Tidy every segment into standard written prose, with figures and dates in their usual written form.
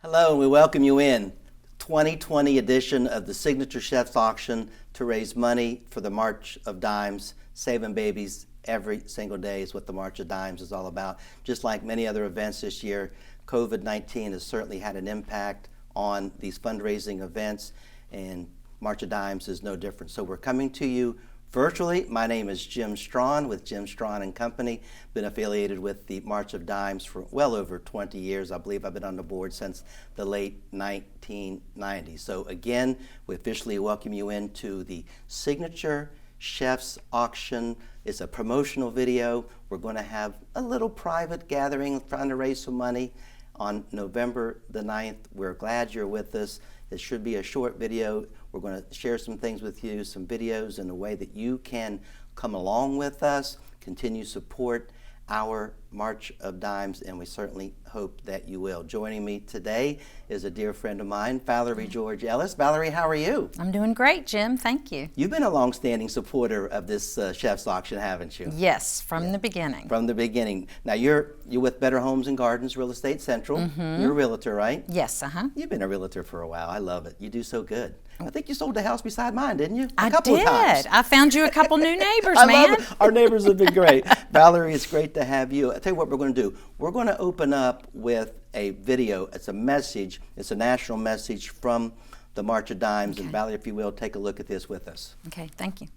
Hello, and we welcome you in 2020 edition of the Signature Chef's Auction to raise money for the March of Dimes. Saving babies every single day is what the March of Dimes is all about. Just like many other events this year, COVID-19 has certainly had an impact on these fundraising events, and March of Dimes is no different. So we're coming to you virtually. My name is Jim Strawn with Jim Strawn and Company. Been affiliated with the March of Dimes for well over 20 years. I believe I've been on the board since the late 1990s. So again, we officially welcome you into the Signature Chef's Auction. It's a promotional video. We're going to have a little private gathering trying to raise some money on November the 9th. We're glad you're with us. It should be a short video. We're going to share some things with you, some videos in a way that you can come along with us, continue support our March of Dimes, and we certainly hope that you will. Joining me today is a dear friend of mine, Valerie George Ellis. Valerie, how are you? I'm doing great, Jim. Thank you. You've been a long-standing supporter of this Chef's Auction, haven't you? Yes, from the beginning. From the beginning. Now, you're with Better Homes and Gardens, Real Estate Central. You're a realtor, right? Yes, You've been a realtor for a while. I love it. You do so good. I think you sold the house beside mine, didn't you? I couple did. of times. I found you a couple new neighbors, I man. love it. Our neighbors have been great. Valerie, it's great to have you. I'll tell you what we're going to do. We're going to open up with a video. It's a message. It's a national message from the March of Dimes. Okay. And Valerie, if you will, take a look at this with us. Okay, thank you.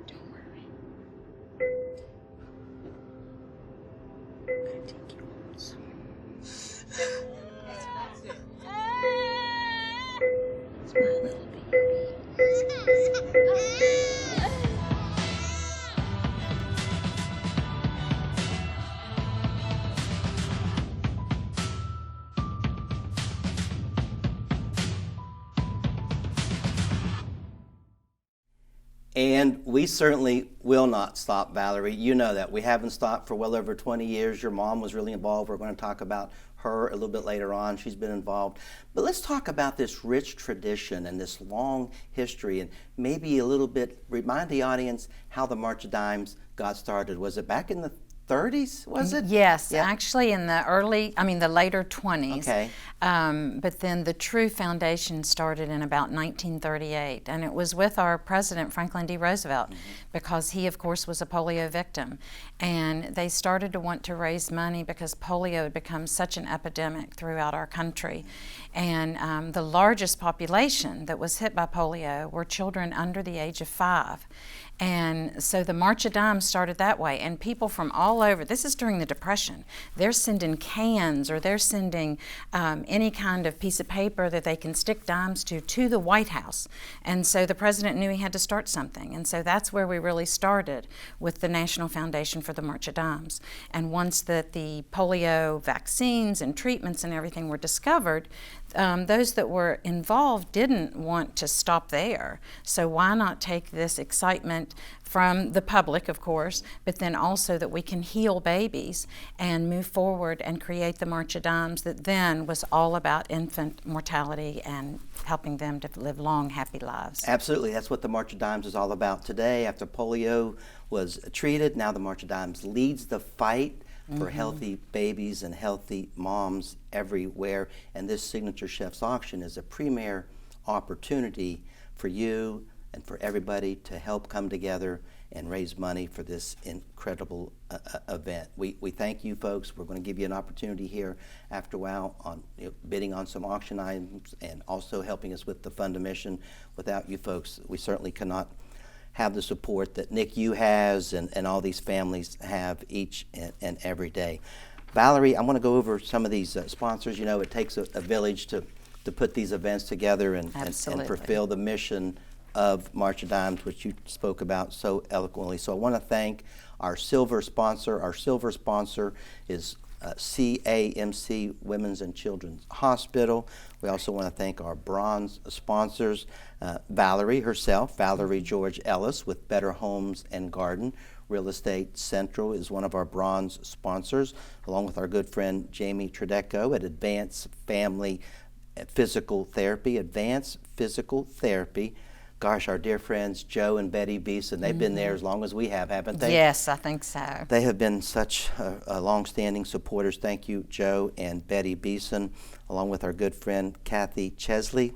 Don't worry. I'm gonna take you home somewhere. It's my little baby. And we certainly will not stop, Valerie. You know that. We haven't stopped for well over 20 years. Your mom was really involved. We're going to talk about her a little bit later on. She's been involved. But let's talk about this rich tradition and this long history, and maybe a little bit remind the audience how the March of Dimes got started. Was it back in the 30s, was it? Yes, Yeah. actually in the later 20s. Okay. But then the true foundation started in about 1938, and it was with our president, Franklin D. Roosevelt, because he, of course, was a polio victim. And they started to want to raise money because polio had become such an epidemic throughout our country. And the largest population that was hit by polio were children under the age of 5. And so the March of Dimes started that way, and people from all over, this is during the Depression, they're sending cans or they're sending any kind of piece of paper that they can stick dimes to the White House. And so the president knew he had to start something, and so that's where we really started with the National Foundation for the March of Dimes. And once that the polio vaccines and treatments and everything were discovered, those that were involved didn't want to stop there. So why not take this excitement from the public, of course, but then also that we can heal babies and move forward and create the March of Dimes that then was all about infant mortality and helping them to live long, happy lives. Absolutely. That's what the March of Dimes is all about today. After polio was treated, now the March of Dimes leads the fight for healthy babies and healthy moms everywhere. And this Signature Chef's Auction is a premier opportunity for you and for everybody to help come together and raise money for this incredible event. We thank you folks. We're going to give you an opportunity here after a while on bidding on some auction items and also helping us with the fund a mission. Without you folks, we certainly cannot have the support that NICU has and all these families have each and every day. Valerie, I want to go over some of these sponsors. You know, it takes a village to put these events together and fulfill the mission of March of Dimes, which you spoke about so eloquently. So I want to thank our silver sponsor. Our silver sponsor is CAMC Women's and Children's Hospital. We also want to thank our bronze sponsors, Valerie herself, Valerie George Ellis with Better Homes and Garden. Real Estate Central is one of our bronze sponsors, along with our good friend Jamie Trideco at Advanced Family Physical Therapy. Advanced Physical Therapy gosh, our dear friends Joe and Betty Beeson. They've been there as long as we have, haven't they? Yes, I think so. They have been such long-standing supporters. Thank you, Joe and Betty Beeson, along with our good friend Kathy Chesley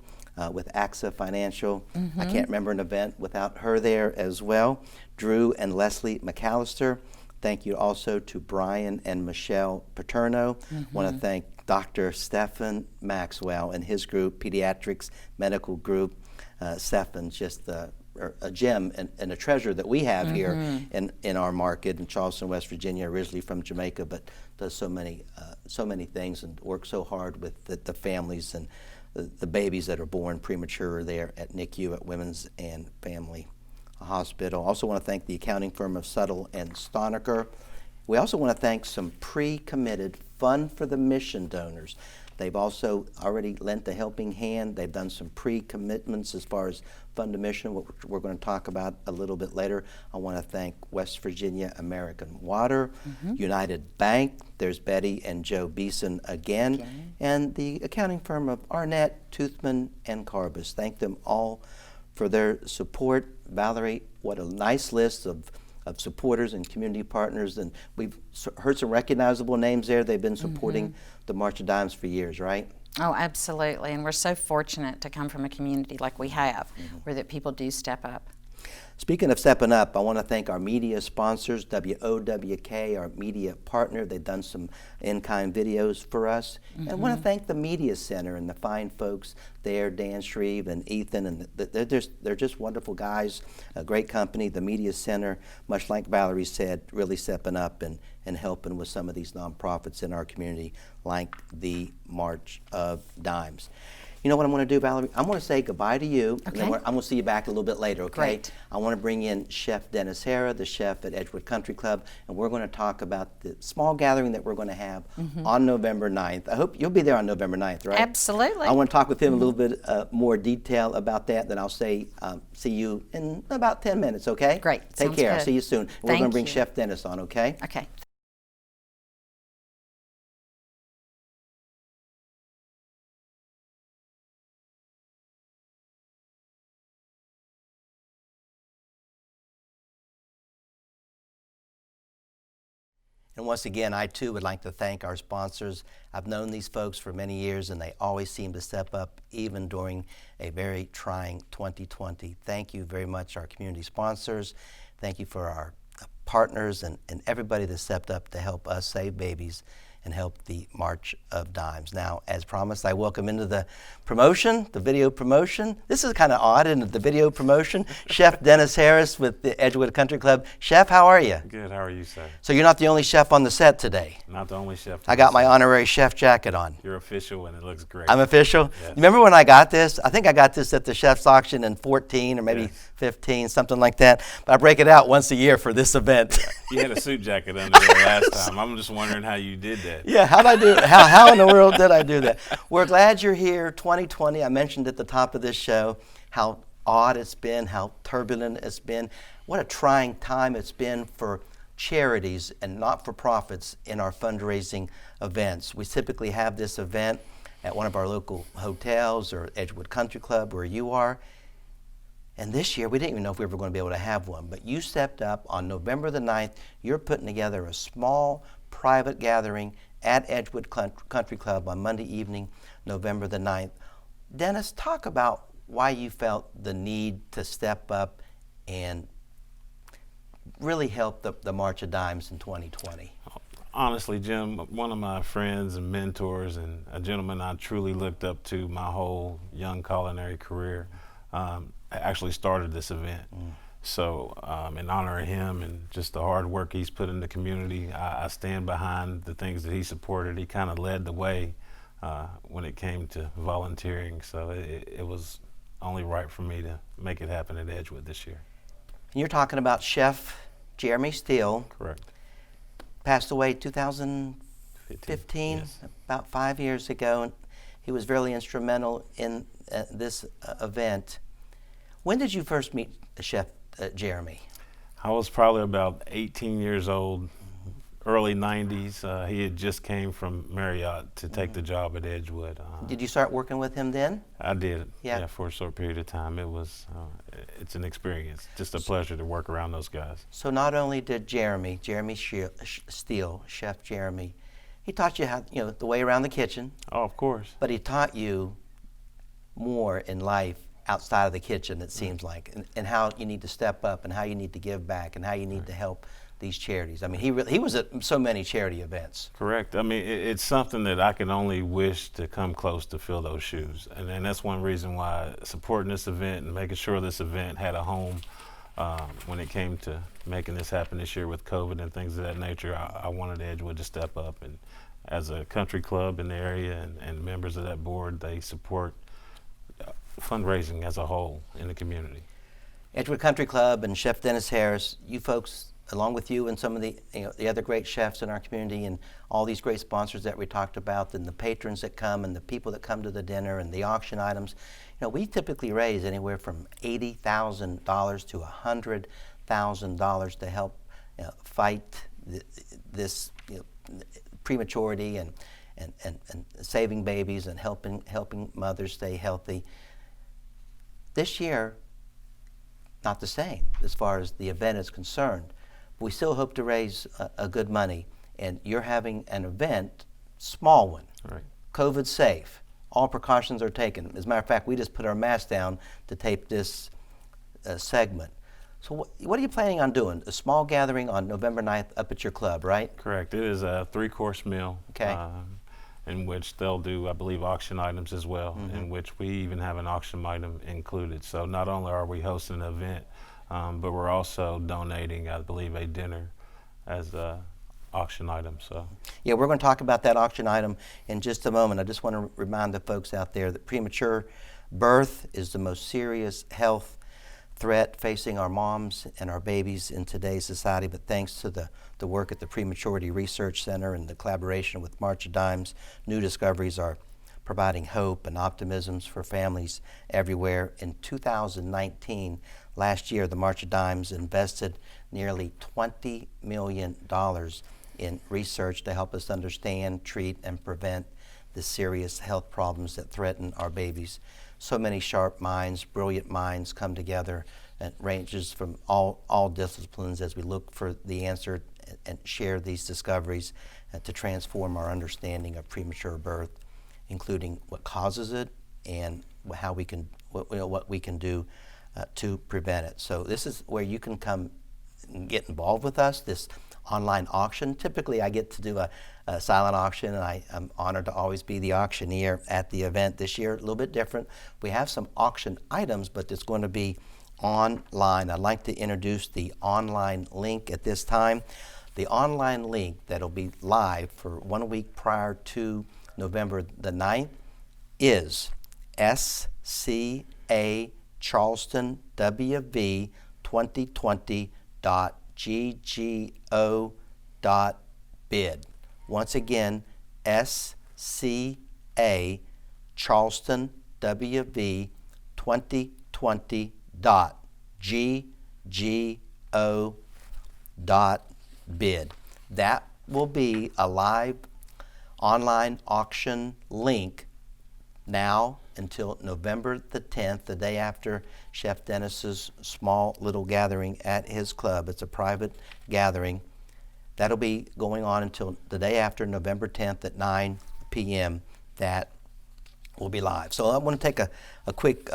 with AXA Financial. I can't remember an event without her there as well. Drew and Leslie McAllister. Thank you also to Brian and Michelle Paterno. Want to thank Dr. Stephen Maxwell and his group, Pediatrics Medical Group. Stephen's just a gem and a treasure that we have here in our market in Charleston, West Virginia, originally from Jamaica, but does so many things and works so hard with the families and the babies that are born premature there at NICU at Women's and Family Hospital. Also want to thank the accounting firm of Suttle and Stonecker. We also want to thank some pre-committed Fund for the Mission donors. They've also already lent a helping hand. They've done some pre-commitments as far as Fund to Mission, what we're going to talk about a little bit later. I want to thank West Virginia American Water, United Bank, there's Betty and Joe Beeson again, and the accounting firm of Arnett, Toothman, and Carbis. Thank them all for their support. Valerie, what a nice list of supporters and community partners, and we've heard some recognizable names there. They've been supporting the March of Dimes for years, right? Oh, absolutely, and we're so fortunate to come from a community like we have, where that people do step up. Speaking of stepping up, I want to thank our media sponsors, WOWK, our media partner. They've done some in-kind videos for us. And I want to thank the Media Center and the fine folks there, Dan Shreve and Ethan, and they're just wonderful guys, a great company. The Media Center, much like Valerie said, really stepping up and helping with some of these nonprofits in our community, like the March of Dimes. You know what I'm going to do, Valerie? I'm going to say goodbye to you, and then I'm going to see you back a little bit later, okay? Great. I want to bring in Chef Dennis Hara, the chef at Edgewood Country Club, and we're going to talk about the small gathering that we're going to have on November 9th. I hope you'll be there on November 9th, right? Absolutely. I want to talk with him a little bit more detail about that, then I'll say see you in about 10 minutes, okay? Great. Take Sounds care. I'll good. see you soon. We're going to Thank bring you. Chef Dennis on, okay? Okay. And once again, I too would like to thank our sponsors. I've known these folks for many years, and they always seem to step up even during a very trying 2020. Thank you very much, our community sponsors. Thank you for our partners and everybody that stepped up to help us save babies and help the March of Dimes. Now, as promised, I welcome into the promotion, the video promotion. This is kind of odd, isn't it, the video promotion. Chef Dennis Harris with the Edgewood Country Club. Chef, how are you? Good, how are you, sir? So you're not the only chef on the set today. Not the only chef. I got my honorary chef jacket on. You're official and it looks great. I'm official? Yes. Remember when I got this? I think I got this at the chef's auction in 14 or maybe Yes. 15, something like that. But I break it out once a year for this event. You had a suit jacket under there last time. I'm just wondering how you did that. Yeah, how'd I do it? How in the world did I do that? We're glad you're here. 2020, I mentioned at the top of this show how odd it's been, how turbulent it's been. What a trying time it's been for charities and not-for-profits in our fundraising events. We typically have this event at one of our local hotels or Edgewood Country Club where you are. And this year, we didn't even know if we were going to be able to have one, but you stepped up on November the 9th. You're putting together a small private gathering at Edgewood Country Club on Monday evening, November the 9th. Dennis, talk about why you felt the need to step up and really help the March of Dimes in 2020. Honestly, Jim, one of my friends and mentors and a gentleman I truly looked up to my whole young culinary career actually started this event. So in honor of him and just the hard work he's put in the community, I stand behind the things that he supported. He kind of led the way when it came to volunteering. So it was only right for me to make it happen at Edgewood this year. And you're talking about Chef Jeremy Steele. Correct. Passed away 2015, Yes. about 5 years ago. And he was very instrumental in this event. When did you first meet Chef Jeremy? I was probably about 18 years old, early 90s. He had just came from Marriott to take the job at Edgewood. Did you start working with him then? I did, Yeah. for a short period of time. It's an experience. Just a pleasure to work around those guys. So not only did Jeremy Steele, Chef Jeremy, he taught you how, the way around the kitchen, Oh, of course. but he taught you more in life outside of the kitchen, it seems like, and how you need to step up and how you need to give back and how you need to help these charities. I mean, he was at so many charity events. Correct. I mean, it's something that I can only wish to come close to fill those shoes. And that's one reason why supporting this event and making sure this event had a home when it came to making this happen this year with COVID and things of that nature. I wanted Edgewood to step up. And as a country club in the area and members of that board, they support fundraising as a whole in the community. Edgewood Country Club and Chef Dennis Harris, you folks, along with you and some of the other great chefs in our community and all these great sponsors that we talked about, and the patrons that come and the people that come to the dinner and the auction items, we typically raise anywhere from $80,000 to $100,000 to help fight this prematurity and saving babies and helping mothers stay healthy. This year, not the same as far as the event is concerned. We still hope to raise a good money, and you're having an event, small one, Right. COVID safe. All precautions are taken. As a matter of fact, we just put our mask down to tape this segment. So what are you planning on doing? A small gathering on November 9th up at your club, right? Correct. It is a 3-course meal. Okay. In which they'll do, I believe, auction items as well, in which we even have an auction item included. So not only are we hosting an event, but we're also donating, I believe, a dinner as an auction item. So Yeah, we're going to talk about that auction item in just a moment. I just want to remind the folks out there that premature birth is the most serious health threat facing our moms and our babies in today's society, but thanks to the work at the Prematurity Research Center and the collaboration with March of Dimes, new discoveries are providing hope and optimisms for families everywhere. In 2019, last year, the March of Dimes invested nearly $20 million in research to help us understand, treat, and prevent the serious health problems that threaten our babies. So many sharp minds, brilliant minds come together, and ranges from all disciplines as we look for the answer and share these discoveries to transform our understanding of premature birth, including what causes it and how we can, what we can do to prevent it. So this is where you can come and get involved with us. This online auction. Typically, I get to do a silent auction, and I'm honored to always be the auctioneer at the event. This year, a little bit different. We have some auction items, but it's going to be online. I'd like to introduce the online link at this time. The online link that'll be live for 1 week prior to November the 9th is SCA Charleston WV 2020.ggo.bid. Once again, SCA Charleston WV 2020.ggo.bid. That will be a live online auction link now until November the 10th, the day after Chef Dennis's small little gathering at his club. It's a private gathering. That'll be going on until the day after, November 10th at 9 p.m. That will be live. So I want to take a quick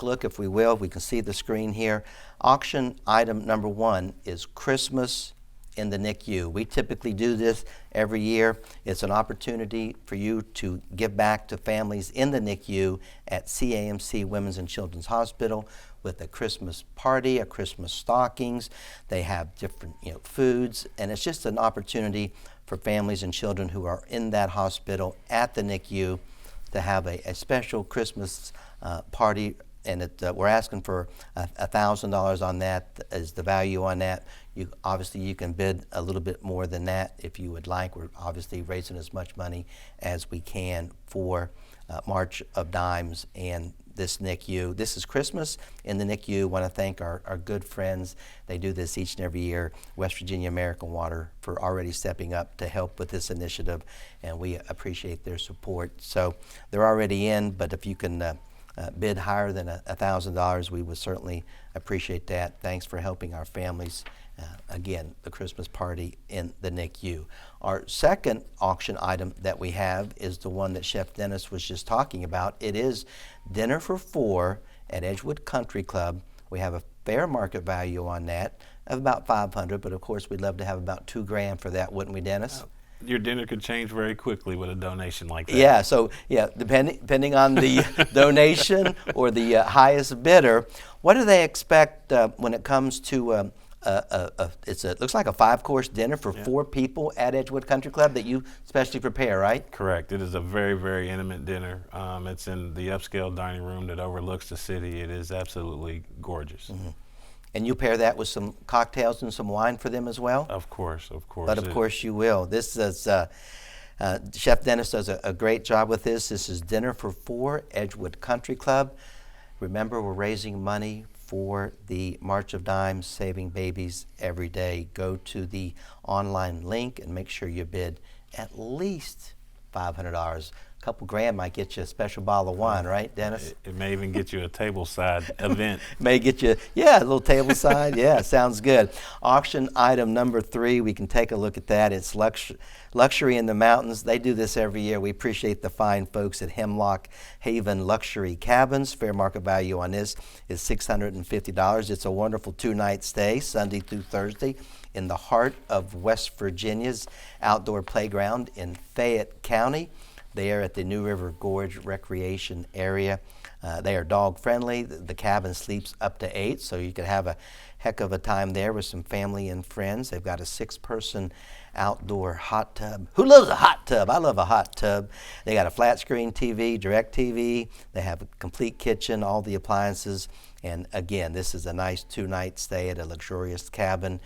look, if we will. We can see the screen here. Auction item number 1 is Christmas in the NICU. We typically do this every year. It's an opportunity for you to give back to families in the NICU at CAMC Women's and Children's Hospital with a Christmas party, a Christmas stockings. They have different foods, and it's just an opportunity for families and children who are in that hospital at the NICU to have a special Christmas party. And we're asking for $1,000 on that is the value on that. Obviously, you can bid a little bit more than that if you would like. We're obviously raising as much money as we can for March of Dimes and this NICU. This is Christmas in the NICU. Want to thank our good friends. They do this each and every year, West Virginia American Water, for already stepping up to help with this initiative, and we appreciate their support. So they're already in, but if you can bid higher than $1,000, we would certainly appreciate that. Thanks for helping our families. Again, the Christmas party in the NICU. Our second auction item that we have is the one that Chef Dennis was just talking about. It is Dinner for Four at Edgewood Country Club. We have a fair market value on that of about $500, but of course we'd love to have about $2,000 for that, wouldn't we, Dennis? Your dinner could change very quickly with a donation like that. Yeah, so depending on the donation or the highest bidder, what do they expect when it comes to it looks like a 5-course dinner for 4 people at Edgewood Country Club that you specially prepare, right? Correct. It is a very, very intimate dinner. It's in the upscale dining room that overlooks the city. It is absolutely gorgeous. Mm-hmm. And you pair that with some cocktails and some wine for them as well? Of course, of course. But of course you will. This is Chef Dennis does a great job with this. This is Dinner for Four, Edgewood Country Club. Remember, we're raising money for the March of Dimes, Saving Babies Every Day. Go to the online link and make sure you bid at least $500. A couple grand might get you a special bottle of wine, right, Dennis? It may even get you a tableside event. May get you, a little tableside. Yeah, sounds good. Auction item number 3, we can take a look at that. It's Luxury in the Mountains. They do this every year. We appreciate the fine folks at Hemlock Haven Luxury Cabins. Fair market value on this is $650. It's a wonderful 2-night stay, Sunday through Thursday, in the heart of West Virginia's outdoor playground in Fayette County. They are at the New River Gorge Recreation Area. They are dog friendly. The cabin sleeps up to 8, so you could have a heck of a time there with some family and friends. They've got a 6-person outdoor hot tub. Who loves a hot tub? I love a hot tub. They got a flat screen TV, direct TV. They have a complete kitchen, all the appliances. And again, this is a nice 2-night stay at a luxurious cabin,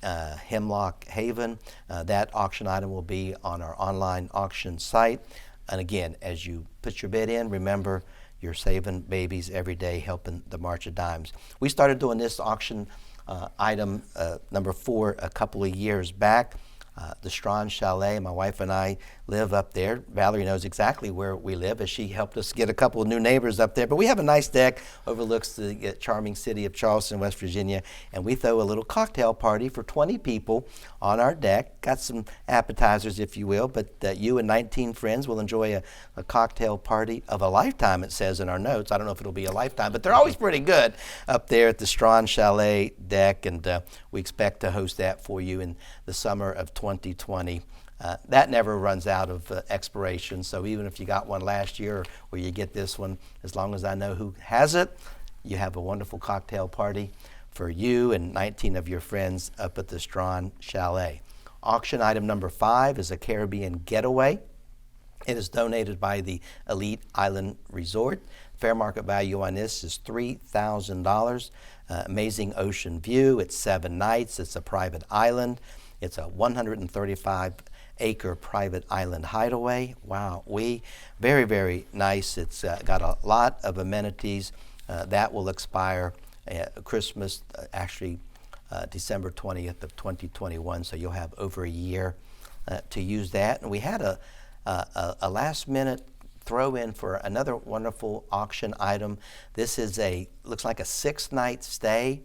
Hemlock Haven. That auction item will be on our online auction site. And again, as you put your bid in, remember, you're saving babies every day, helping the March of Dimes. We started doing this auction item number 4 a couple of years back. The Strawn Chalet, my wife and I live up there. Valerie knows exactly where we live, as she helped us get a couple of new neighbors up there. But we have a nice deck, overlooks the charming city of Charleston, West Virginia, and we throw a little cocktail party for 20 people on our deck. Got some appetizers, if you will, but you and 19 friends will enjoy a cocktail party of a lifetime, it says in our notes. I don't know if it'll be a lifetime, but they're always pretty good up there at the Strawn Chalet deck, and we expect to host that for you in the summer of 2020. That never runs out of expiration, so even if you got one last year or you get this one, as long as I know who has it, you have a wonderful cocktail party for you and 19 of your friends up at the Strawn Chalet. Auction item number 5 is a Caribbean getaway. It is donated by the Elite Island Resort. Fair market value on this is $3,000. Amazing ocean view. It's 7 nights. It's a private island. It's a 135-acre private island hideaway. Wow, very, very nice. It's got a lot of amenities. That will expire Christmas, December 20th of 2021, so you'll have over a year to use that. And we had a last-minute throw-in for another wonderful auction item. This is looks like a 6-night stay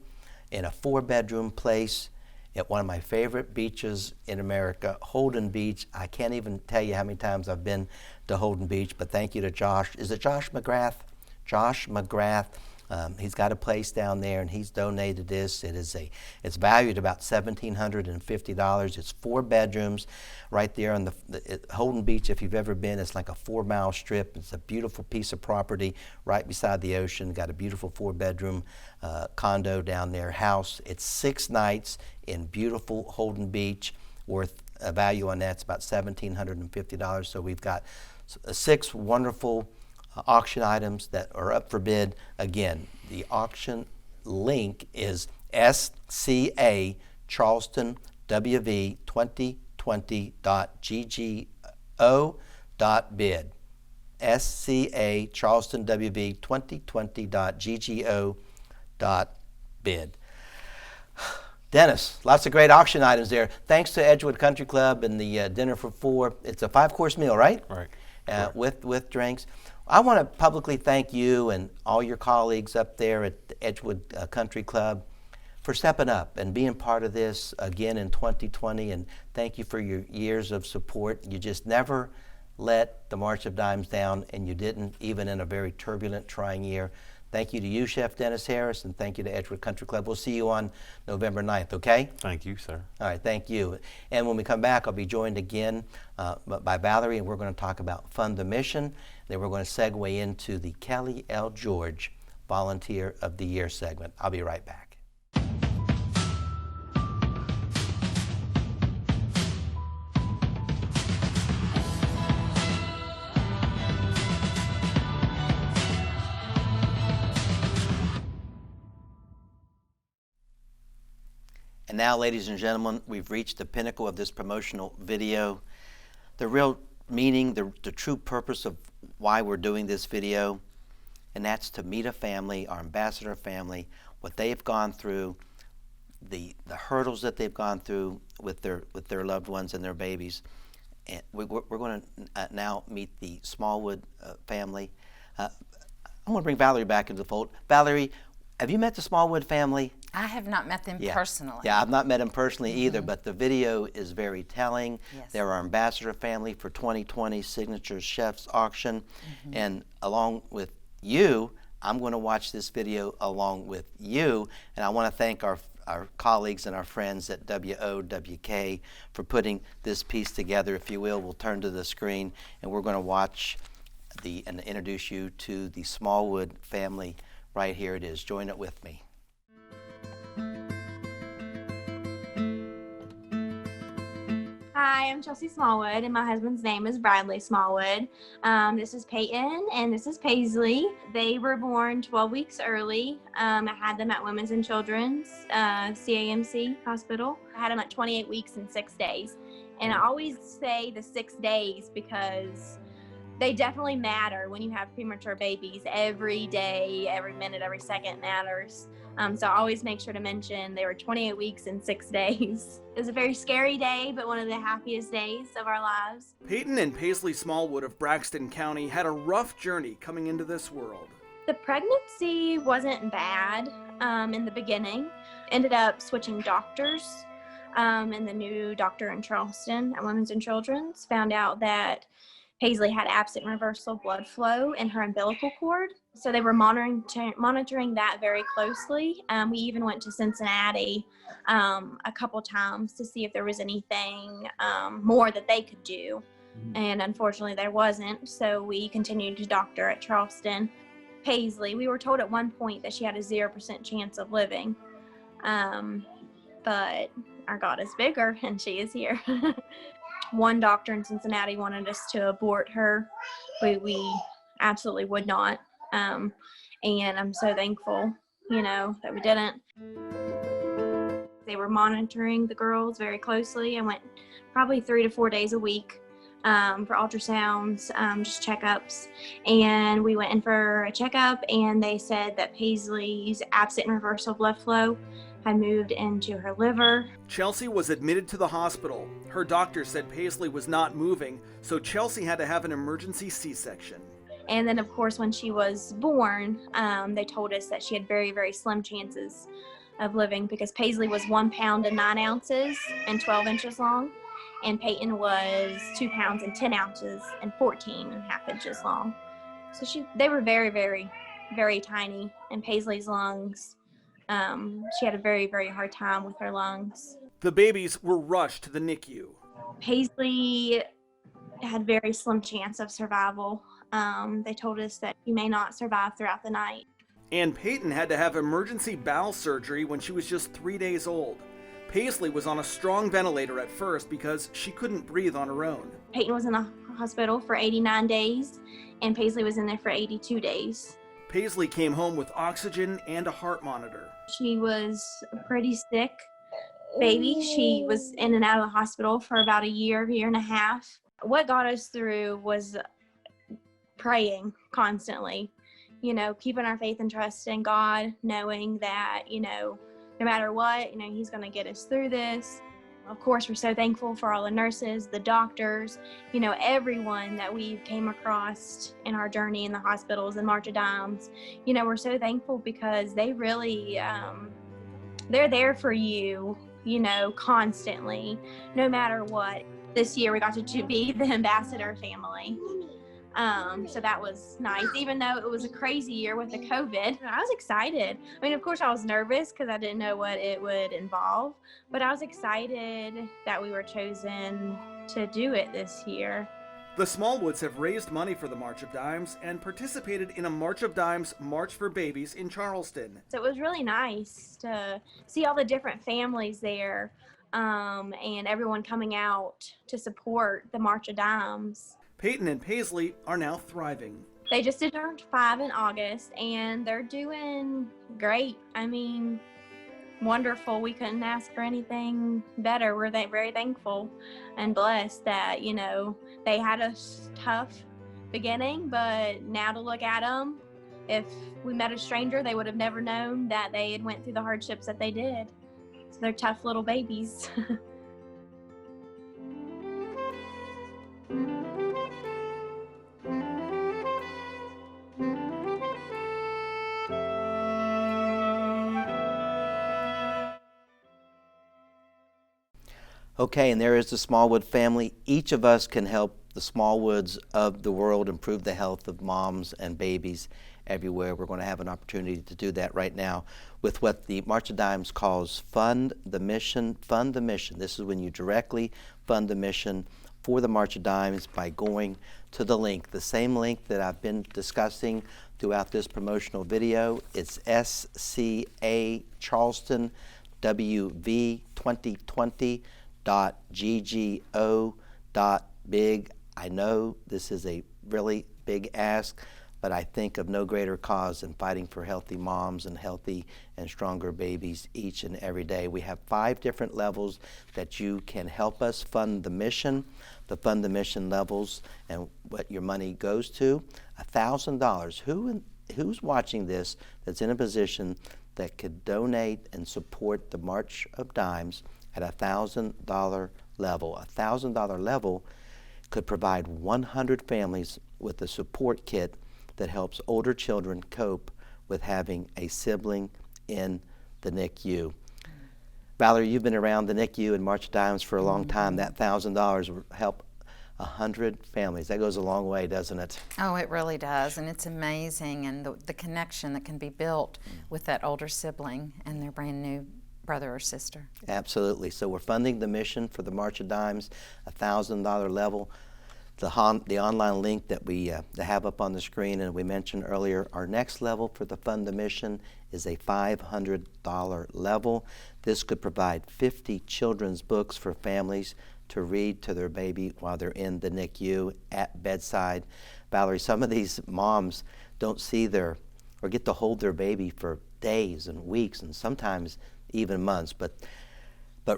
in a 4-bedroom place at one of my favorite beaches in America, Holden Beach. I can't even tell you how many times I've been to Holden Beach, but thank you to Josh. Is it Josh McGrath? Josh McGrath. He's got a place down there, and he's donated this. It's valued about $1,750. It's 4 bedrooms right there on the Holden Beach. If you've ever been, it's like a 4-mile strip. It's a beautiful piece of property right beside the ocean. Got a beautiful 4-bedroom condo down there, house. It's 6 nights in beautiful Holden Beach, worth a value on that's about $1,750. So we've got 6 wonderful auction items that are up for bid. Again, the auction link is SCA Charleston WV 2020.ggo.bid. SCA Charleston WV 2020.ggo.bid. Dennis, lots of great auction items there. Thanks to Edgewood Country Club and the dinner for four. It's a 5-course meal, right? Right. With drinks. I want to publicly thank you and all your colleagues up there at the Edgewood Country Club for stepping up and being part of this again in 2020. And thank you for your years of support. You just never let the March of Dimes down, and you didn't even in a very turbulent, trying year. Thank you to you, Chef Dennis Harris, and thank you to Edgewood Country Club. We'll see you on November 9th, okay? Thank you, sir. All right, thank you. And when we come back, I'll be joined again by Valerie, and we're going to talk about Fund the Mission. Then we're going to segue into the Kelly L. George Volunteer of the Year segment. I'll be right back. And now, ladies and gentlemen, we've reached the pinnacle of this promotional video. The real meaning, the true purpose of why we're doing this video, and that's to meet a family, our ambassador family, what they've gone through, the hurdles that they've gone through with their loved ones and their babies. And we're going to now meet the Smallwood family. I'm going to bring Valerie back into the fold. Valerie, have you met the Smallwood family? I have not met them personally. Yeah, I've not met them personally either, but the video is very telling. Yes. They're our ambassador family for 2020 Signature Chefs Auction. And along with you, I'm going to watch this video along with you. And I want to thank our colleagues and our friends at WOWK for putting this piece together. If you will, we'll turn to the screen and we're going to watch and introduce you to the Smallwood family. Right here it is. Join it with me. Hi, I'm Chelsea Smallwood, and my husband's name is Bradley Smallwood. This is Peyton, and this is Paisley. They were born 12 weeks early. I had them at Women's and Children's CAMC Hospital. I had them at 28 weeks and 6 days. And I always say the 6 days because they definitely matter when you have premature babies. Every day, every minute, every second matters. So I always make sure to mention they were 28 weeks and 6 days. It was a very scary day, but one of the happiest days of our lives. Peyton and Paisley Smallwood of Braxton County had a rough journey coming into this world. The pregnancy wasn't bad in the beginning. Ended up switching doctors, and the new doctor in Charleston at Women's and Children's found out that Paisley had absent reversal blood flow in her umbilical cord. So they were monitoring that very closely. We even went to Cincinnati a couple times to see if there was anything more that they could do. And unfortunately there wasn't. So we continued to doctor at Charleston. Paisley, we were told at one point that she had a 0% chance of living. But our God is bigger and she is here. One doctor in Cincinnati wanted us to abort her. We absolutely would not. And I'm so thankful, that we didn't. They were monitoring the girls very closely. I went probably 3 to 4 days a week for ultrasounds, just checkups. And we went in for a checkup and they said that Paisley's absent reversal blood flow had moved into her liver. Chelsea was admitted to the hospital. Her doctor said Paisley was not moving, so Chelsea had to have an emergency C-section. And then, of course, when she was born, they told us that she had very, very slim chances of living because Paisley was 1 pound and 9 ounces and 12 inches long, and Peyton was 2 pounds and 10 ounces and 14 and a half inches long. So they were very, very, very tiny. And Paisley's lungs, she had a very, very hard time with her lungs. The babies were rushed to the NICU. Paisley had very slim chance of survival. They told us that she may not survive throughout the night. And Peyton had to have emergency bowel surgery when she was just 3 days old. Paisley was on a strong ventilator at first because she couldn't breathe on her own. Peyton was in the hospital for 89 days, and Paisley was in there for 82 days. Paisley came home with oxygen and a heart monitor. She was a pretty sick baby. She was in and out of the hospital for about a year and a half. What got us through was praying constantly, keeping our faith and trust in God, knowing that, no matter what, He's going to get us through this. Of course, we're so thankful for all the nurses, the doctors, everyone that we came across in our journey in the hospitals and March of Dimes. We're so thankful because they really, they're there for you, constantly, no matter what. This year we got to be the ambassador family. So that was nice, even though it was a crazy year with the COVID. I was excited. I mean, of course I was nervous because I didn't know what it would involve, but I was excited that we were chosen to do it this year. The Smallwoods have raised money for the March of Dimes and participated in a March of Dimes March for Babies in Charleston. So it was really nice to see all the different families there, and everyone coming out to support the March of Dimes. Peyton and Paisley are now thriving. They just turned 5 in August, and they're doing great. I mean, wonderful. We couldn't ask for anything better. We're very thankful and blessed that, they had a tough beginning, but now to look at them, if we met a stranger, they would have never known that they had went through the hardships that they did. So they're tough little babies. Okay, and there is the Smallwood family. Each of us can help the Smallwoods of the world improve the health of moms and babies everywhere. We're going to have an opportunity to do that right now with what the March of Dimes calls Fund the Mission. Fund the Mission. This is when you directly fund the mission for the March of Dimes by going to the link, the same link that I've been discussing throughout this promotional video. It's SCA Charleston WV2020.GGO.big. I know this is a really big ask, but I think of no greater cause than fighting for healthy moms and healthy and stronger babies each and every day. We have 5 different levels that you can help us fund the mission. The Fund the Mission levels and what your money goes to. $1,000. Who's watching this that's in a position that could donate and support the March of Dimes at $1,000 level? $1,000 level could provide 100 families with a support kit that helps older children cope with having a sibling in the NICU. Valerie, you've been around the NICU and March of Dimes for a long time. That $1,000 will help 100 families. That goes a long way, doesn't it? Oh, it really does, and it's amazing, and the connection that can be built with that older sibling and their brand new brother or sister. Absolutely. So we're funding the mission for the March of Dimes, $1,000 level. The online link that we have up on the screen, and we mentioned earlier, our next level for the Fund the Mission is a $500 level. This could provide 50 children's books for families to read to their baby while they're in the NICU at bedside. Valerie, some of these moms don't see or get to hold their baby for days and weeks and sometimes even months, but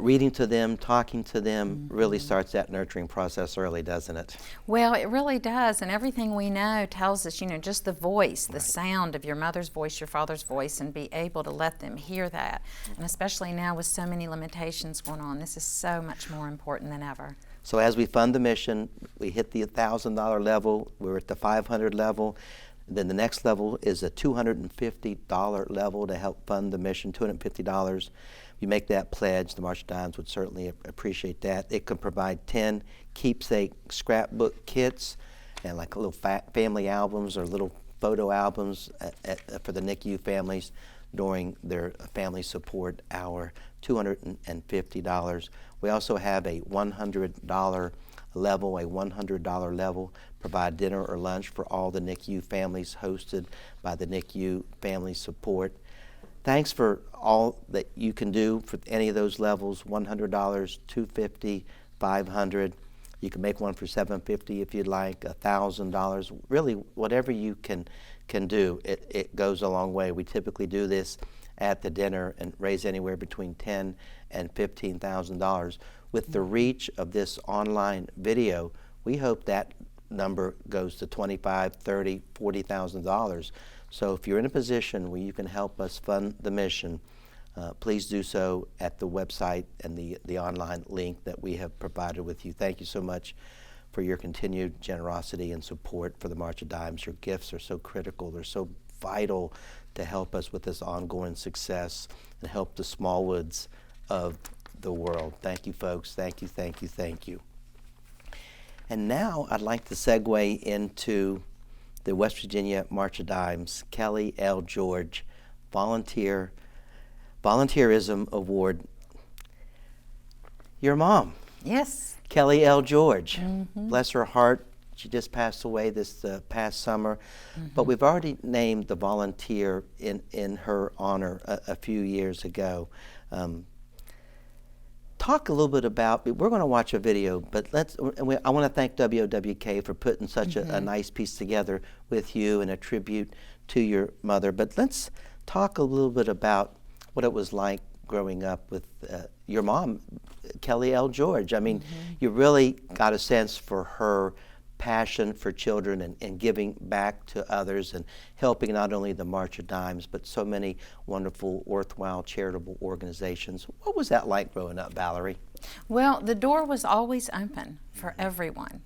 reading to them, talking to them really starts that nurturing process early, doesn't it? Well, it really does, and everything we know tells us, just the voice, the sound of your mother's voice, your father's voice, and be able to let them hear that. And especially now with so many limitations going on, this is so much more important than ever. So as we fund the mission, we hit the $1,000 level, we're at the $500 level. Then the next level is a $250 level to help fund the mission, $250. You make that pledge, the March of Dimes would certainly appreciate that. It can provide 10 keepsake scrapbook kits and like little family albums or little photo albums for the NICU families during their family support hour, $250. We also have a $100 level, provide dinner or lunch for all the NICU families hosted by the NICU Family Support. Thanks for all that you can do for any of those levels, $100, $250, $500. You can make one for $750 if you'd like, $1,000. Really, whatever you can do, it goes a long way. We typically do this at the dinner and raise anywhere between $10,000 and $15,000. With the reach of this online video, we hope that number goes to $25,000, $30,000, $40,000. So if you're in a position where you can help us fund the mission, please do so at the website and the online link that we have provided with you. Thank you so much for your continued generosity and support for the March of Dimes. Your gifts are so critical. They're so vital to help us with this ongoing success and help the Smallwoods of the world. Thank you, folks. Thank you, thank you, thank you. And now I'd like to segue into the West Virginia March of Dimes Kelly L. George Volunteerism Award. Your mom. Yes. Kelly L. George. Bless her heart. She just passed away this past summer. But we've already named the volunteer in her honor a few years ago. Talk a little bit about, we're going to watch a video, but I want to thank WOWK for putting such a nice piece together with you and a tribute to your mother. But let's talk a little bit about what it was like growing up with your mom, Kelly L. George. I mean, you really got a sense for her passion for children and giving back to others and helping not only the March of Dimes, but so many wonderful, worthwhile charitable organizations. What was that like growing up, Valerie? Well, the door was always open for everyone.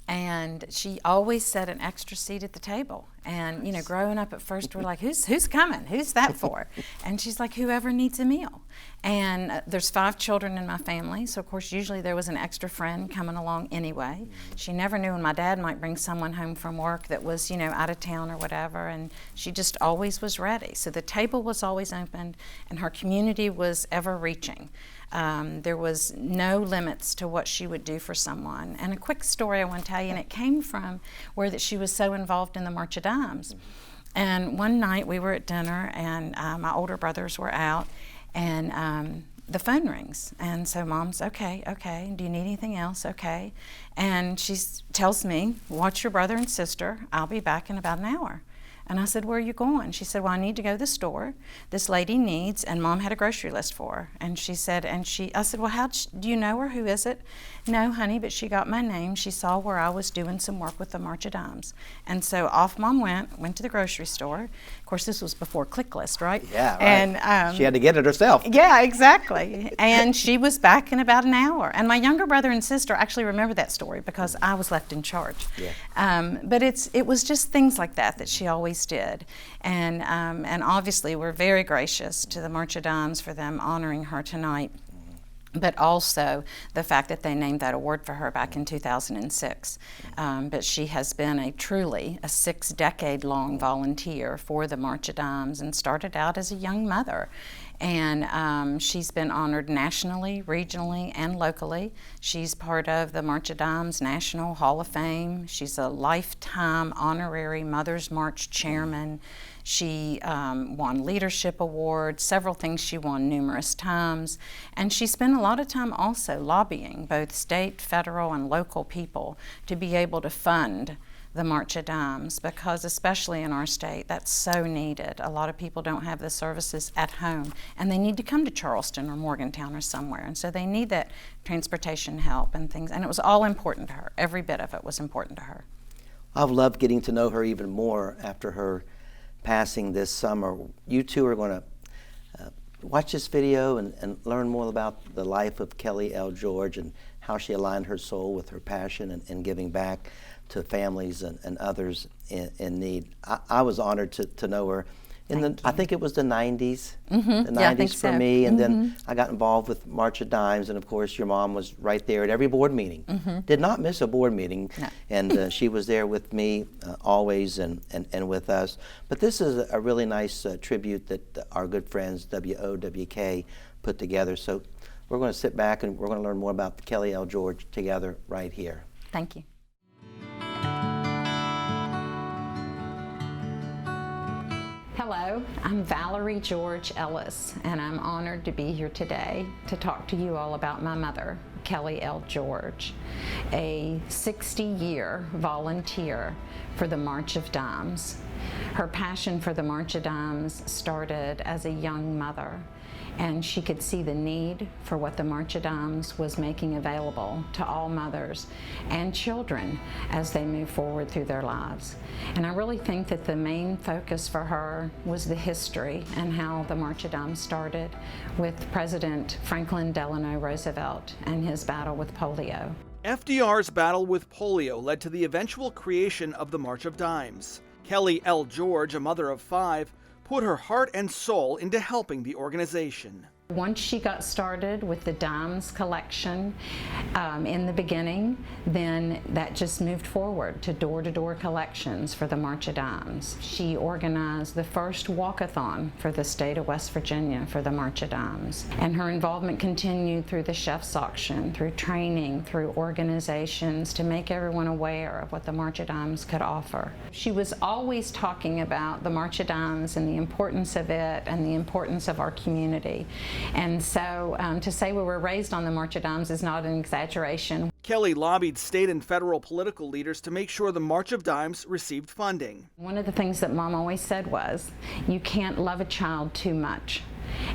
And she always set an extra seat at the table. And, you know, growing up at first, we're like, who's coming? Who's that for? And she's like, whoever needs a meal. And there's 5 children in my family, so of course usually there was an extra friend coming along anyway. She never knew when my dad might bring someone home from work that was, you know, out of town or whatever, and she just always was ready. So the table was always open, and her community was ever reaching. There was no limits to what she would do for someone. And a quick story I want to tell you, and it came from where that she was so involved in the March of Dimes. And one night we were at dinner, and my older brothers were out, and the phone rings. And so Mom's, okay, do you need anything else? Okay. And she tells me, watch your brother and sister, I'll be back in about an hour. And I said, where are you going? She said, well, I need to go to the store. This lady needs, and Mom had a grocery list for her. And she said, I said, well, do you know her? Who is it? No, honey, but she got my name. She saw where I was doing some work with the March of Dimes. And so off Mom went to the grocery store. Of course, this was before ClickList, right? Yeah, right. And she had to get it herself. Yeah, exactly. And she was back in about an hour. And my younger brother and sister actually remember that story because I was left in charge. Yeah. But it was just things like that she always did. And obviously we're very gracious to the March of Dimes for them honoring her tonight, but also the fact that they named that award for her back in 2006. But she has been truly a 6-decade-long volunteer for the March of Dimes and started out as a young mother. And she's been honored nationally, regionally, and locally. She's part of the March of Dimes National Hall of Fame. She's a lifetime honorary Mother's March chairman. She won leadership awards, several things she won numerous times. And she spent a lot of time also lobbying both state, federal, and local people to be able to fund the March of Dimes, because especially in our state, that's so needed. A lot of people don't have the services at home, and they need to come to Charleston or Morgantown or somewhere, and so they need that transportation help and things, and it was all important to her. Every bit of it was important to her. I've loved getting to know her even more after her passing this summer. You two are going to watch this video and learn more about the life of Kelly L. George and how she aligned her soul with her passion and giving back to families and others in need. I was honored to know her in I think it was the 90s, the 90s yeah, I think for so. me, and then I got involved with March of Dimes, and of course your mom was right there at every board meeting. Did not miss a board meeting, No. and she was there with me always and with us. But this is a really nice tribute that our good friends WOWK put together. So we're going to sit back and we're going to learn more about Kelly L. George together right here. Thank you. Hello, I'm Valerie George Ellis, and I'm honored to be here today to talk to you all about my mother, Kelly L. George, a 60-year volunteer for the March of Dimes. Her passion for the March of Dimes started as a young mother, and she could see the need for what the March of Dimes was making available to all mothers and children as they move forward through their lives. And I really think that the main focus for her was the history and how the March of Dimes started with President Franklin Delano Roosevelt and his battle with polio. FDR's battle with polio led to the eventual creation of the March of Dimes. Kelly L. George, a mother of 5, put her heart and soul into helping the organization. Once she got started with the Dimes collection in the beginning, then that just moved forward to door-to-door collections for the March of Dimes. She organized the first walkathon for the state of West Virginia for the March of Dimes. And her involvement continued through the chef's auction, through training, through organizations to make everyone aware of what the March of Dimes could offer. She was always talking about the March of Dimes and the importance of it and the importance of our community. And so to say we were raised on the March of Dimes is not an exaggeration. Kelly lobbied state and federal political leaders to make sure the March of Dimes received funding. One of the things that Mom always said was, you can't love a child too much,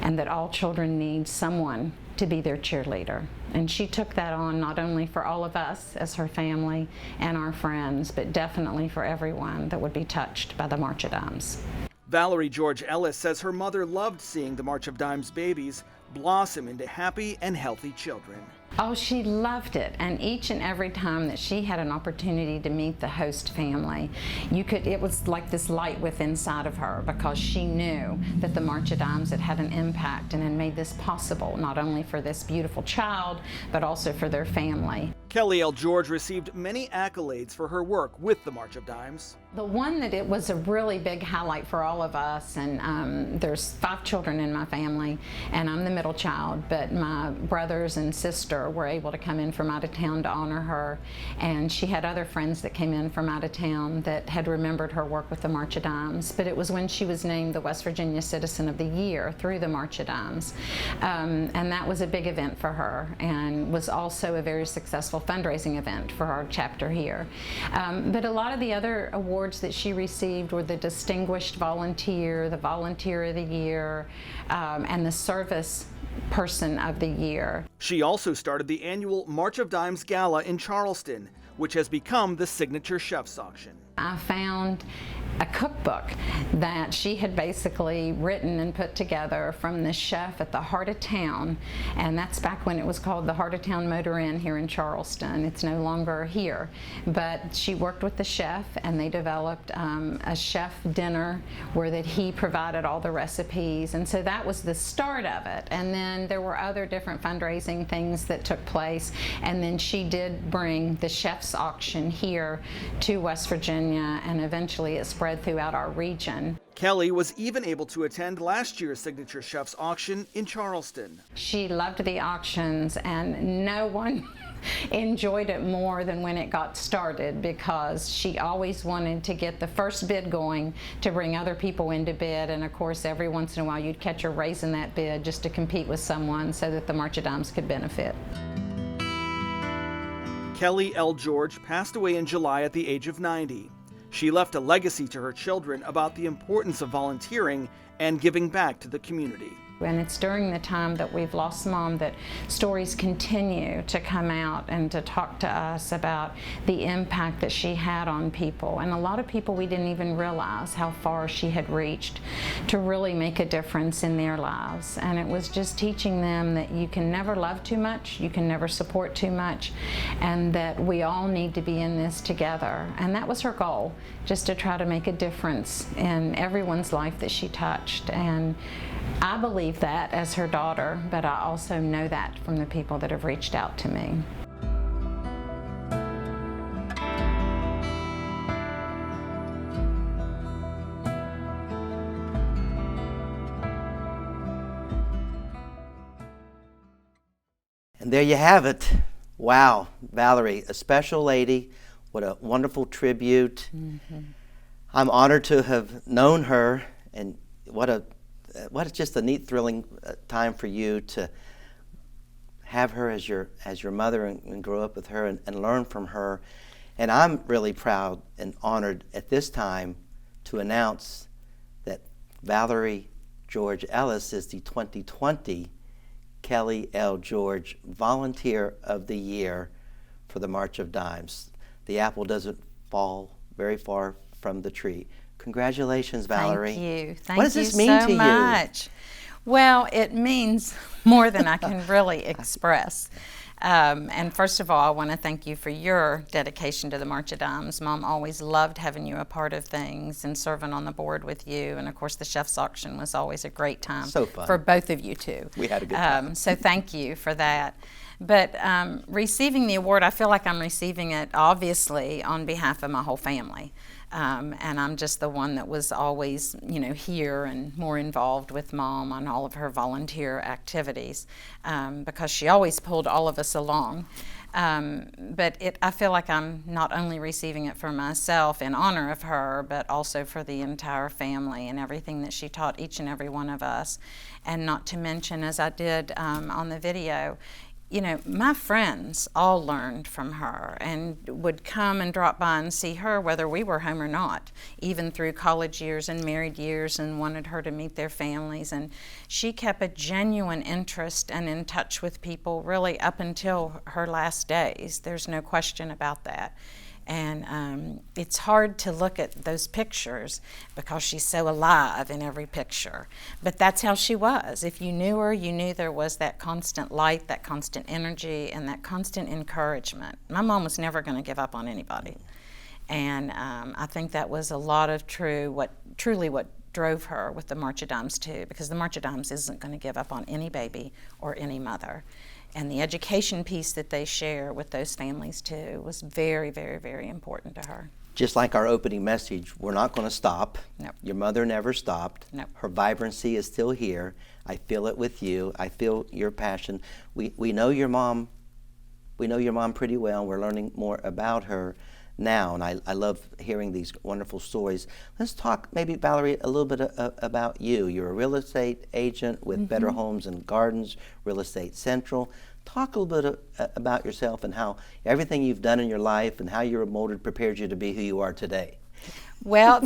and that all children need someone to be their cheerleader. And she took that on not only for all of us as her family and our friends, but definitely for everyone that would be touched by the March of Dimes. Valerie George Ellis says her mother loved seeing the March of Dimes babies blossom into happy and healthy children. Oh, she loved it, and each and every time that she had an opportunity to meet the host family, it was like this light within inside of her, because she knew that the March of Dimes had had an impact and had made this possible, not only for this beautiful child, but also for their family. Kelly L. George received many accolades for her work with the March of Dimes. The one that it was a really big highlight for all of us, and there's 5 children in my family, and I'm the middle child, but my brothers and sister were able to come in from out of town to honor her, and she had other friends that came in from out of town that had remembered her work with the March of Dimes. But it was when she was named the West Virginia Citizen of the Year through the March of Dimes, and that was a big event for her, and was also a very successful fundraising event for our chapter here. But a lot of the other awards that she received were the Distinguished Volunteer, the Volunteer of the Year, and the Service Person of the Year. She also started the annual March of Dimes Gala in Charleston, which has become the signature chef's auction. I found a cookbook that she had basically written and put together from the chef at the heart of town, and that's back when it was called the Heart of Town Motor Inn here in Charleston. It's no longer here, but she worked with the chef, and they developed a chef dinner where that he provided all the recipes, and so that was the start of it. And then there were other different fundraising things that took place, and then she did bring the chef's auction here to West Virginia, and eventually it spread throughout our region. Kelly was even able to attend last year's signature chef's auction in Charleston. She loved the auctions, and no one enjoyed it more than when it got started, because she always wanted to get the first bid going to bring other people into bid, and of course every once in a while you'd catch her raising that bid just to compete with someone so that the March of Dimes could benefit. Kelly L. George passed away in July at the age of 90. She left a legacy to her children about the importance of volunteering and giving back to the community. And it's during the time that we've lost Mom that stories continue to come out and to talk to us about the impact that she had on people. And a lot of people, we didn't even realize how far she had reached to really make a difference in their lives. And it was just teaching them that you can never love too much, you can never support too much, and that we all need to be in this together. And that was her goal, just to try to make a difference in everyone's life that she touched. And I believe that as her daughter, but I also know that from the people that have reached out to me. And there you have it. Wow, Valerie, a special lady. What a wonderful tribute. Mm-hmm. I'm honored to have known her, and what just a neat, thrilling time for you to have her as your mother and grow up with her and learn from her. And I'm really proud and honored at this time to announce that Valerie George Ellis is the 2020 Kelly L. George Volunteer of the Year for the March of Dimes. The apple doesn't fall very far from the tree. Congratulations, Valerie. Thank you. Thank What does you this mean so to you? much. Well, it means more than I can really express. And first of all, I want to thank you for your dedication to the March of Dimes. Mom always loved having you a part of things and serving on the board with you. And of course, the chef's auction was always a great time So fun. for both of you too. We had a good time. So thank you for that. But receiving the award, I feel like I'm receiving it obviously on behalf of my whole family. And I'm just the one that was always, here and more involved with Mom on all of her volunteer activities because she always pulled all of us along. But I feel like I'm not only receiving it for myself in honor of her, but also for the entire family and everything that she taught each and every one of us. And not to mention, as I did on the video, my friends all learned from her and would come and drop by and see her whether we were home or not, even through college years and married years, and wanted her to meet their families. And she kept a genuine interest and in touch with people really up until her last days. There's no question about that. And it's hard to look at those pictures because she's so alive in every picture. But that's how she was. If you knew her, you knew there was that constant light, that constant energy, and that constant encouragement. My mom was never going to give up on anybody. And I think that was a lot of truly what drove her with the March of Dimes too, because the March of Dimes isn't going to give up on any baby or any mother. And the education piece that they share with those families too was very, very, very important to her. Just like our opening message, we're not going to stop. Nope. Your mother never stopped. Nope. Her vibrancy is still here. I feel it with you. I feel your passion. We know your mom. We know your mom pretty well. We're learning more about her now, and I love hearing these wonderful stories. Let's talk, maybe, Valerie, a little bit about you. You're a real estate agent with Better Homes and Gardens, Real Estate Central. Talk a little bit about yourself and how everything you've done in your life and how you were molded prepared you to be who you are today. Well,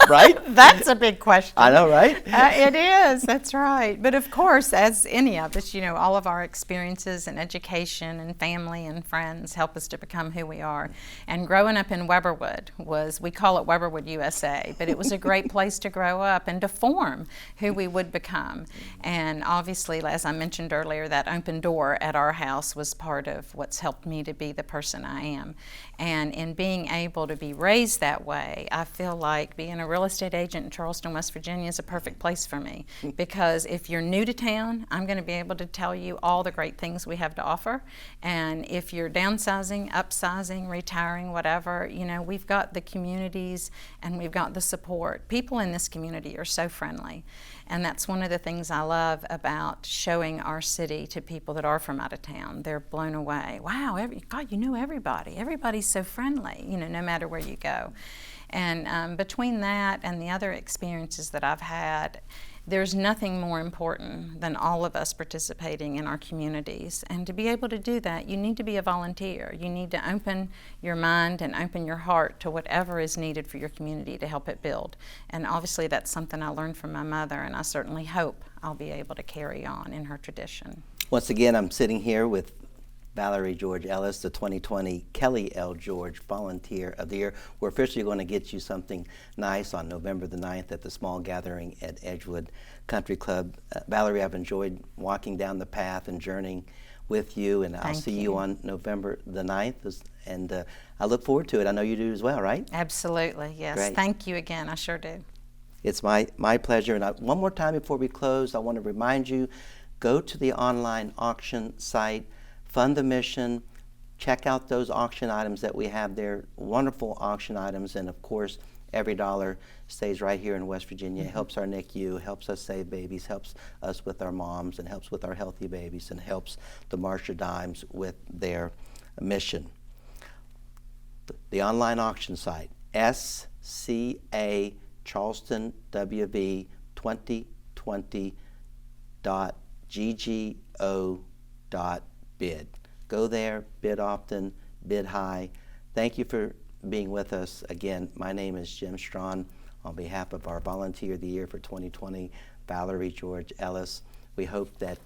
right? That's a big question. I know, right? It is, that's right. But of course, as any of us, all of our experiences and education and family and friends help us to become who we are. And growing up in Weberwood we call it Weberwood, USA, but it was a great place to grow up and to form who we would become. And obviously, as I mentioned earlier, that open door at our house was part of what's helped me to be the person I am. And in being able to be raised that way, I feel like being a real estate agent in Charleston, West Virginia is a perfect place for me, because if you're new to town, I'm going to be able to tell you all the great things we have to offer. And if you're downsizing, upsizing, retiring, whatever, we've got the communities and we've got the support. People in this community are so friendly. And that's one of the things I love about showing our city to people that are from out of town. They're blown away. Wow, God, you know everybody. Everybody's so friendly, no matter where you go. And between that and the other experiences that I've had, there's nothing more important than all of us participating in our communities. And to be able to do that, you need to be a volunteer. You need to open your mind and open your heart to whatever is needed for your community to help it build. And obviously that's something I learned from my mother, and I certainly hope I'll be able to carry on in her tradition. Once again, I'm sitting here with Valerie George Ellis, the 2020 Kelly L. George Volunteer of the Year. We're officially going to get you something nice on November the 9th at the small gathering at Edgewood Country Club. Valerie, I've enjoyed walking down the path and journeying with you, and I'll see you on November the 9th, and I look forward to it. I know you do as well, right? Absolutely, yes. Great. Thank you again, I sure do. It's my pleasure. And one more time before we close, I want to remind you, go to the online auction site, fund the mission, check out those auction items that we have there, wonderful auction items, and of course, every dollar stays right here in West Virginia. It helps our NICU, helps us save babies, helps us with our moms, and helps with our healthy babies, and helps the March of Dimes with their mission. The online auction site, SCA Charleston WV 2020.ggo.bid. Go there, bid often, bid high. Thank you for being with us. Again, my name is Jim Strawn. On behalf of our Volunteer of the Year for 2020, Valerie, George, Ellis. We hope that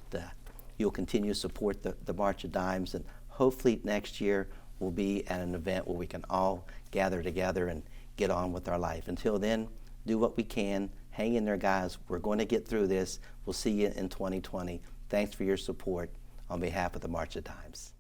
you'll continue to support the March of Dimes, and hopefully next year we'll be at an event where we can all gather together and get on with our life. Until then, do what we can. Hang in there, guys. We're going to get through this. We'll see you in 2020. Thanks for your support on behalf of the March of Dimes.